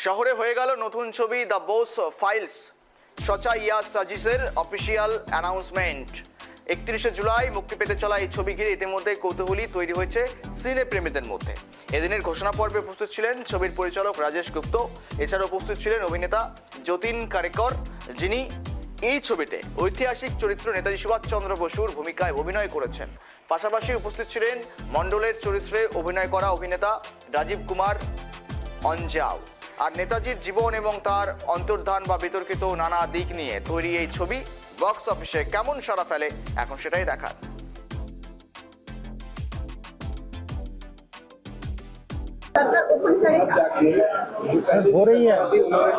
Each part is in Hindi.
শহরে হয়ে গেল নতুন ছবি দ্য বস ফাইলস। সচা ইয়াস সাজিসের অফিসিয়াল অ্যানাউন্সমেন্ট। 31শে জুলাই মুক্তি পেতে চলা এই ছবি ঘিরে ইতিমধ্যে কৌতূহলী তৈরি হয়েছে সিনে প্রেমীদের মধ্যে। এদিনের ঘোষণা পর্বে উপস্থিত ছিলেন ছবির পরিচালক রাজেশ গুপ্ত। এছাড়া উপস্থিত ছিলেন অভিনেতা যতীন কারেকর, যিনি এই ছবিতে ঐতিহাসিক চরিত্র নেতাজি সুভাষচন্দ্র বসুর ভূমিকায় অভিনয় করেছেন। পাশাপাশি উপস্থিত ছিলেন মণ্ডলের চরিত্রে অভিনয় করা অভিনেতা রাজীব কুমার অঞ্জাও। আর নেতাজির জীবন এবং তার অন্তর্ধান বা বিতর্কিত নানা দিক নিয়ে তৈরি এই ছবি বক্স অফিসে কেমন সাড়া ফেলে এখন সেটাই দেখার। हो रही है,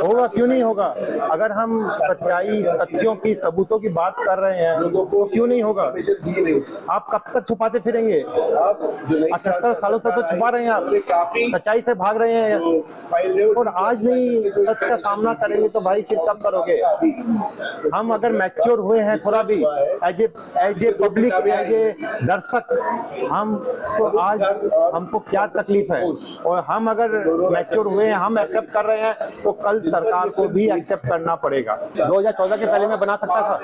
होगा क्यों नहीं होगा। अगर हम सच्चाई तथ्यों की सबूतों की बात कर रहे हैं तो क्यों नहीं होगा। आप कब तक छुपाते फिरेंगे? 78 सालों तक तो छुपा रहे हैं आप, सच्चाई से भाग रहे हैं और आज नहीं सच का सामना करेंगे तो भाई फिर कब करोगे। हम अगर मैच्योर हुए हैं थोड़ा भी as a public, as a दर्शक, हम तो आज हमको क्या तकलीफ है और हम अगर मैच्योर हुए हैं, हम एक्सेप्ट कर रहे हैं तो कल सरकार को भी एक्सेप्ट करना पड़ेगा। 2014 के पहले मैं बना सकता था?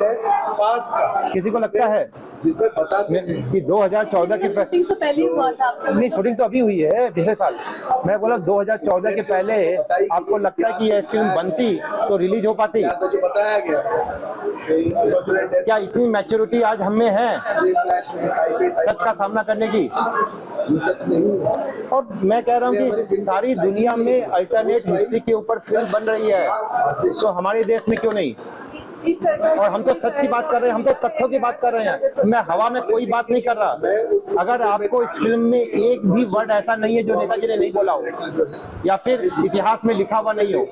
किसी को लगता है कि 2014 के पहले हुआ था? नहीं, शूटिंग तो अभी हुई है पिछले साल। मैं बोला 2014 के पहले आपको लगता है कि यह फिल्म बनती तो रिलीज हो पाती? क्या इतनी मैच्योरिटी आज हम में है सच का सामना करने की? और मैं कह रहा हूँ कि सारी दुनिया में अल्टरनेट हिस्ट्री के ऊपर फिल्म बन रही है, तो हमारे देश में क्यों नहीं? और हम तो सच की बात कर रहे हैं, हम तो तथ्यों की बात कर रहे हैं। मैं हवा में कोई बात नहीं कर रहा। अगर आपको इस फिल्म में एक भी वर्ड ऐसा नहीं है जो नेताजी ने नहीं बोला हो या फिर इतिहास में लिखा हुआ नहीं हो।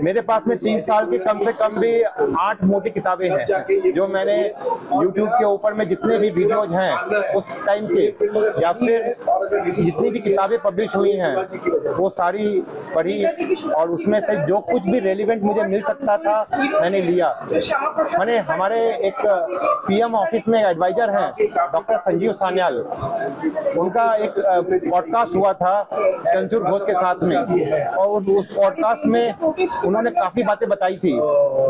मेरे पास में 3 साल की कम से कम भी 8 मोटी किताबें हैं जो मैंने YouTube के ऊपर में जितने भी वीडियोज हैं उस टाइम के या फिर जितनी भी किताबें पब्लिश हुई हैं वो सारी पढ़ी और उसमें से जो कुछ भी रेलिवेंट मुझे मिल सकता था मैंने लिया। मैंने हमारे एक पीएम ऑफिस में एडवाइजर हैं डॉक्टर संजीव सान्याल, उनका एक पॉडकास्ट हुआ था चंचुर घोष के साथ में और उस पॉडकास्ट में उन्होंने काफी बातें बताई थी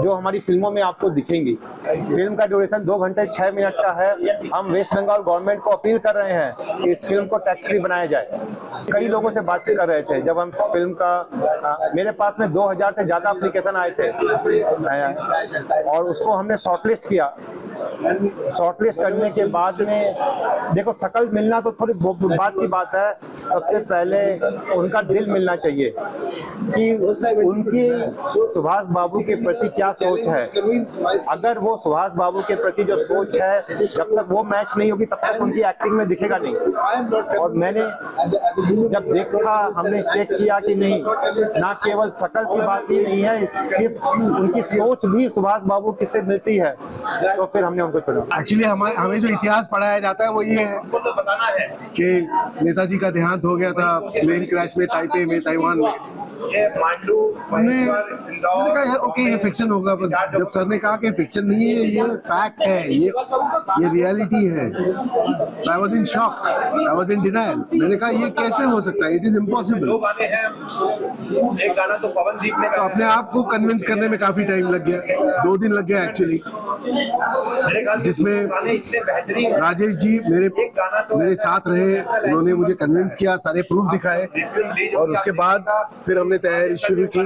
जो हमारी फिल्मों में आपको दिखेंगी। फिल्म का ड्यूरेशन 2 घंटे 6 मिनट का है। हम वेस्ट बंगाल गवर्नमेंट को अपील कर रहे हैं कि इस फिल्म को टैक्स फ्री बनाया जाए। कई लोगों से बात कर रहे थे जब हम फिल्म का मेरे पास में 2000 से ज्यादा एप्लीकेशन आए थे और उसको हमने शॉर्टलिस्ट किया। शॉर्टलिस्ट करने के बाद में देखो शकल मिलना तो थोड़ी बात की बात है। सबसे पहले उनका दिल मिलना चाहिए कि उनकी सुभाष बाबू के प्रति क्या सोच है। अगर वो सुभाष बाबू के प्रति जो सोच है जब तक वो मैच नहीं होगी तब तक उनकी एक्टिंग में दिखेगा नहीं। और मैंने जब देखा, हमने चेक किया कि नहीं, ना केवल शकल की बात ही नहीं है, सिर्फ उनकी सोच भी सुभाष बाबू किससे मिलती है, तो फिर हमने उनको चुना। एक्चुअली हमें जो इतिहास पढ़ाया जाता है वो ये है कि नेताजी का देहांत हो गया था प्लेन क्रैश में ताइपे में, ताइवान में। मैंने कहा ओके ये फिक्शन होगा, पर जब सर ने कहा कि फिक्शन नहीं है, ये फैक्ट है, ये रियलिटी है, I was in shock, I was in denial. मैंने कहा ये कैसे हो सकता है, इट इज इम्पॉसिबल। तो अपने आप को कन्विंस करने में काफी टाइम लग गया, 2 दिन लग गया एक्चुअली, जिसमें राजेश जी मेरे साथ रहे, उन्होंने मुझे कन्विंस किया, सारे प्रूफ दिखाए और उसके बाद फिर हमने तैयारी शुरू की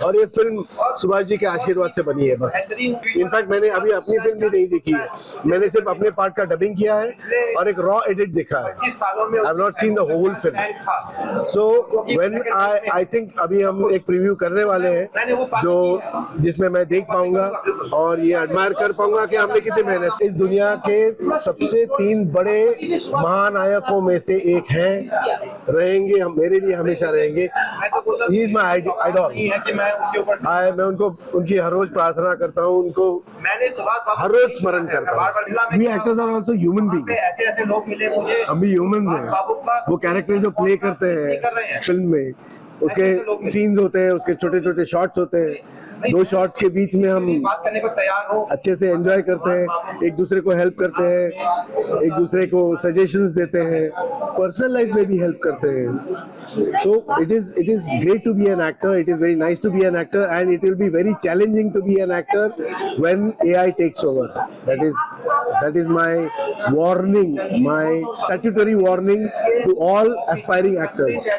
और ये फिल्म सुभाष जी के आशीर्वाद से बनी है बस। इनफैक्ट मैंने अभी अपनी फिल्म भी नहीं देखी है, मैंने सिर्फ अपने पार्ट का डबिंग किया है और एक रॉ एडिट देखा है। I have not seen the whole film. So when I think अभी हम एक प्रीव्यू करने वाले हैं जो जिसमें मैं देख पाऊंगा और ये एडमायर कर पाऊंगा कि हमने कितनी मेहनत। इस दुनिया के सबसे 3 बड़े महानायकों में से एक हैं, रहेंगे, हम मेरे लिए हमेशा रहेंगे। He is my idol. मैं उनको उनकी हर रोज प्रार्थना करता हूँ, उनको हर रोज स्मरण करता हूँ। We actors are also human beings, हम भी ह्यूमंस हैं। वो कैरेक्टर जो प्ले करते हैं फिल्म में उसके सीन्स होते हैं, उसके छोटे छोटे शॉट्स होते हैं, 2 शॉट्स के बीच में हम अच्छे से एंजॉय करते हैं, एक दूसरे को हेल्प करते हैं, एक दूसरे को सजेशंस देते हैं, पर्सनल लाइफ में भी हेल्प करते हैं. So it is great to be an actor. It is very nice to be an actor, and it will be very challenging to be an actor when AI takes over. That is my warning, my statutory warning to all aspiring actors.